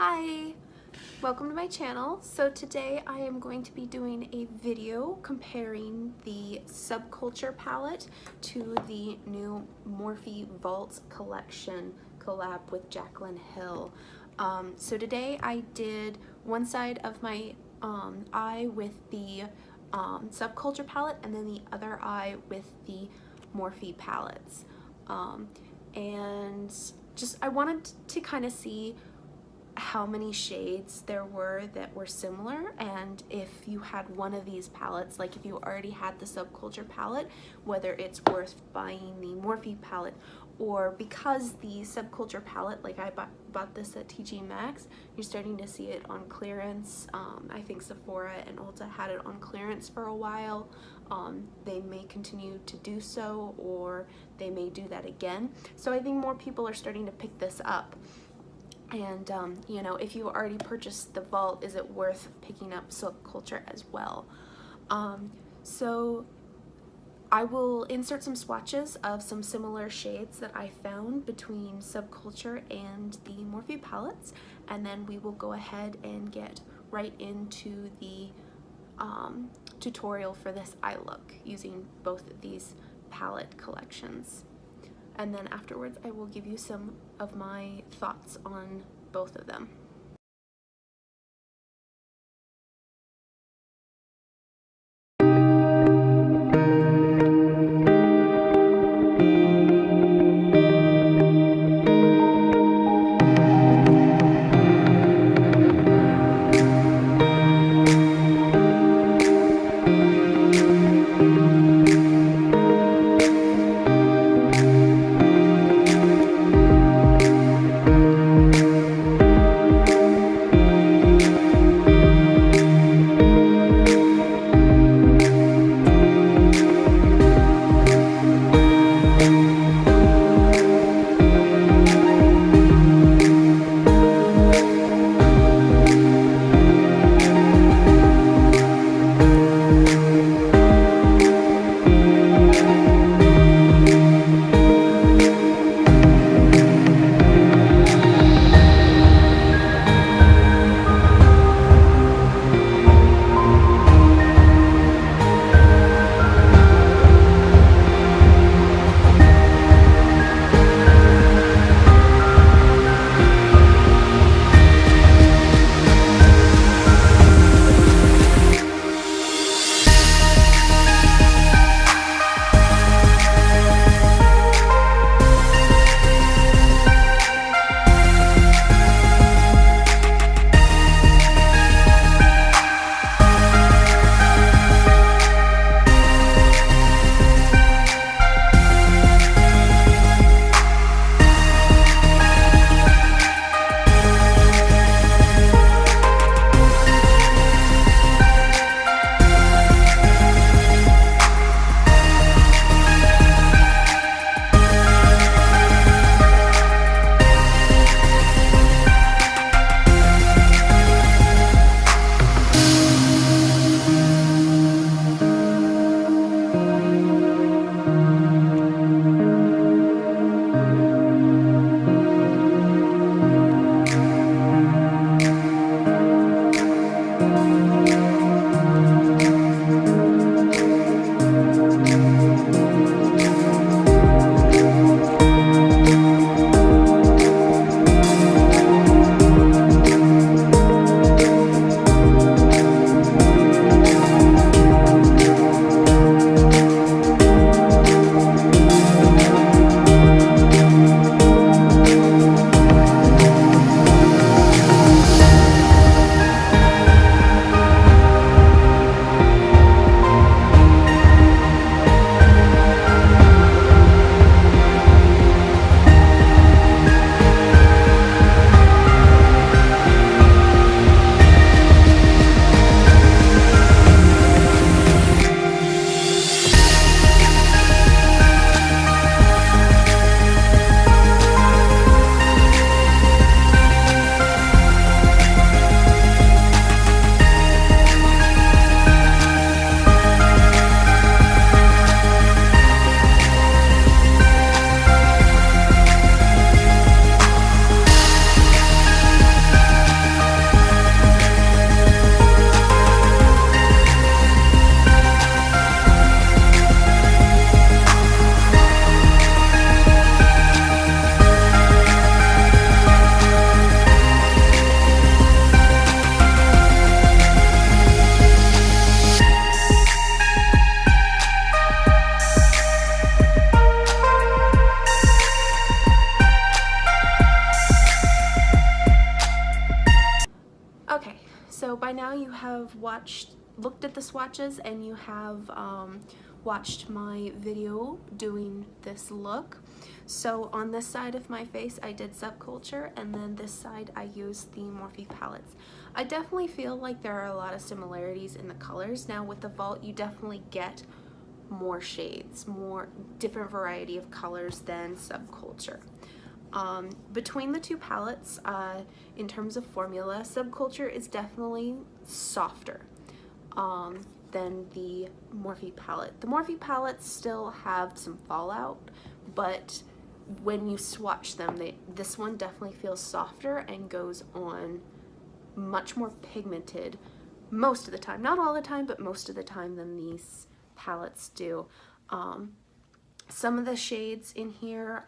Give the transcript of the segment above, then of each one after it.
Hi, welcome to my channel. So today I am going to be doing a video comparing the Subculture palette to the new Morphe Vault collection collab with Jaclyn Hill. So today I did one side of my eye with the Subculture palette and then the other eye with the Morphe palettes. And just I wanted to kind of see how many shades there were that were similar, and if you had one of these palettes, like if you already had the Subculture palette, whether it's worth buying the Morphe palette, or because the Subculture palette, like I bought this at TJ Maxx, you're starting to see it on clearance. I think Sephora and Ulta had it on clearance for a while. They may continue to do so, or they may do that again. So I think more people are starting to pick this up. And you know, if you already purchased the Vault, is it worth picking up Subculture as well? So I will insert some swatches of some similar shades that I found between Subculture and the Morphe palettes, and then we will go ahead and get right into the tutorial for this eye look using both of these palette collections. And then afterwards I will give you some of my thoughts on both of them. have looked at the swatches and you have watched my video doing this look. So on this side of my face I did Subculture, and then this side I used the Morphe palettes. I definitely feel like there are a lot of similarities in the colors. Now with the Vault you definitely get more shades, more different variety of colors than Subculture. Between the two palettes, in terms of formula, Subculture is definitely softer than the Morphe palette. The Morphe palettes still have some fallout, but when you swatch them, this one definitely feels softer and goes on much more pigmented most of the time. Not all the time, but most of the time than these palettes do. Some of the shades in here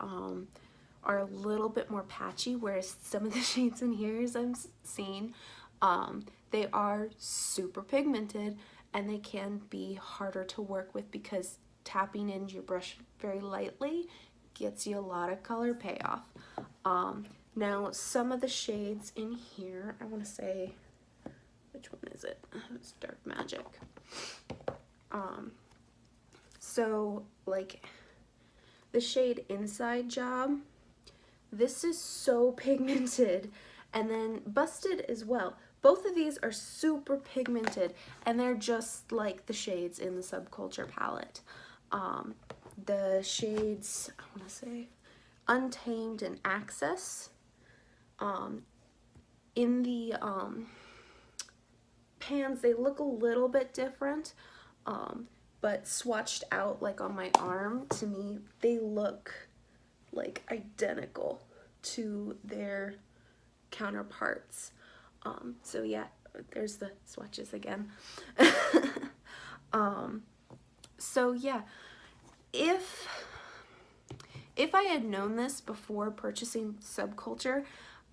are a little bit more patchy, whereas some of the shades in here, as I'm seeing, they are super pigmented, and they can be harder to work with because tapping into your brush very lightly gets you a lot of color payoff. Now some of the shades in here, I want to say, which one is it? It's Dark Magic. So like the shade Inside Job, this is so pigmented, and then Busted as well. Both of these are super pigmented, and they're just like the shades in the Subculture palette. The shades, I want to say, Untamed and Access, in the pans, they look a little bit different, but swatched out like on my arm, to me, they look like identical to their counterparts. So yeah, there's the swatches again. So yeah, if I had known this before purchasing Subculture,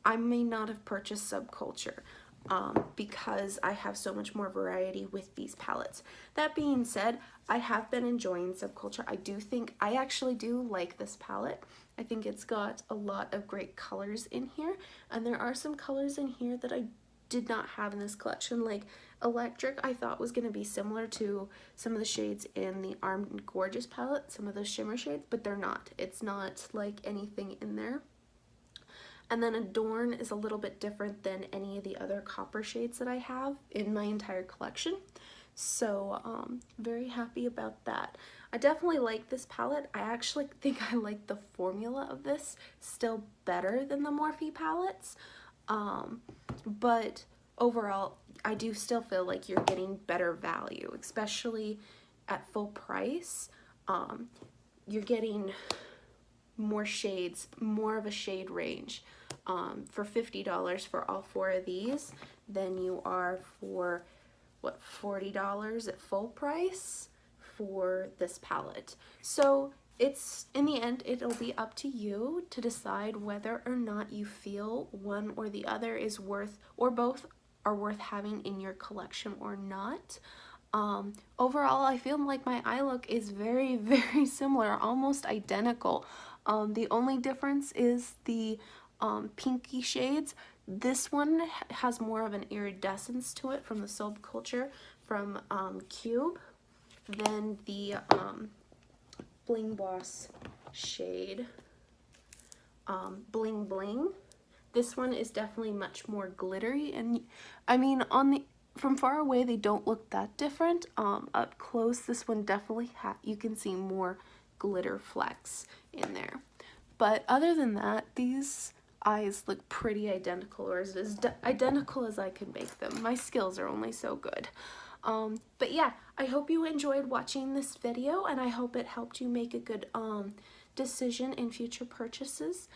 I may not have purchased Subculture, because I have so much more variety with these palettes. That being said, I have been enjoying Subculture. I actually do like this palette. I think it's got a lot of great colors in here, and there are some colors in here that I did not have in this collection. Like Electric, I thought was going to be similar to some of the shades in the Armed and Gorgeous palette, some of those shimmer shades, but they're not. It's not like anything in there. And then Adorn is a little bit different than any of the other copper shades that I have in my entire collection. So very happy about that. I definitely like this palette. I actually think I like the formula of this still better than the Morphe palettes. But overall, I do still feel like you're getting better value, especially at full price. You're getting more shades, more of a shade range for $50 for all 4 of these than you are for, what, $40 at full price for this palette. So it's, in the end, it'll be up to you to decide whether or not you feel one or the other is worth, or both are worth having in your collection or not. Overall, I feel like my eye look is very, very similar, almost identical. The only difference is the pinky shades. This one has more of an iridescence to it from the Subculture from Cube than the Bling Boss shade Bling Bling. This one is definitely much more glittery, and I mean, from far away they don't look that different. Up close, this one definitely you can see more glitter flecks in there. But other than that, these eyes look pretty identical, or as identical as I can make them. My skills are only so good. But yeah, I hope you enjoyed watching this video, and I hope it helped you make a good decision in future purchases.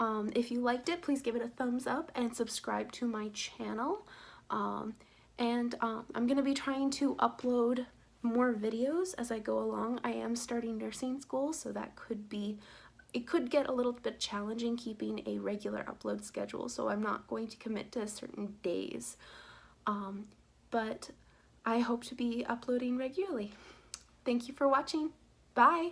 If you liked it, please give it a thumbs up and subscribe to my channel. I'm going to be trying to upload more videos as I go along. I am starting nursing school, so that could be, it could get a little bit challenging keeping a regular upload schedule, so I'm not going to commit to certain days. But I hope to be uploading regularly. Thank you for watching. Bye!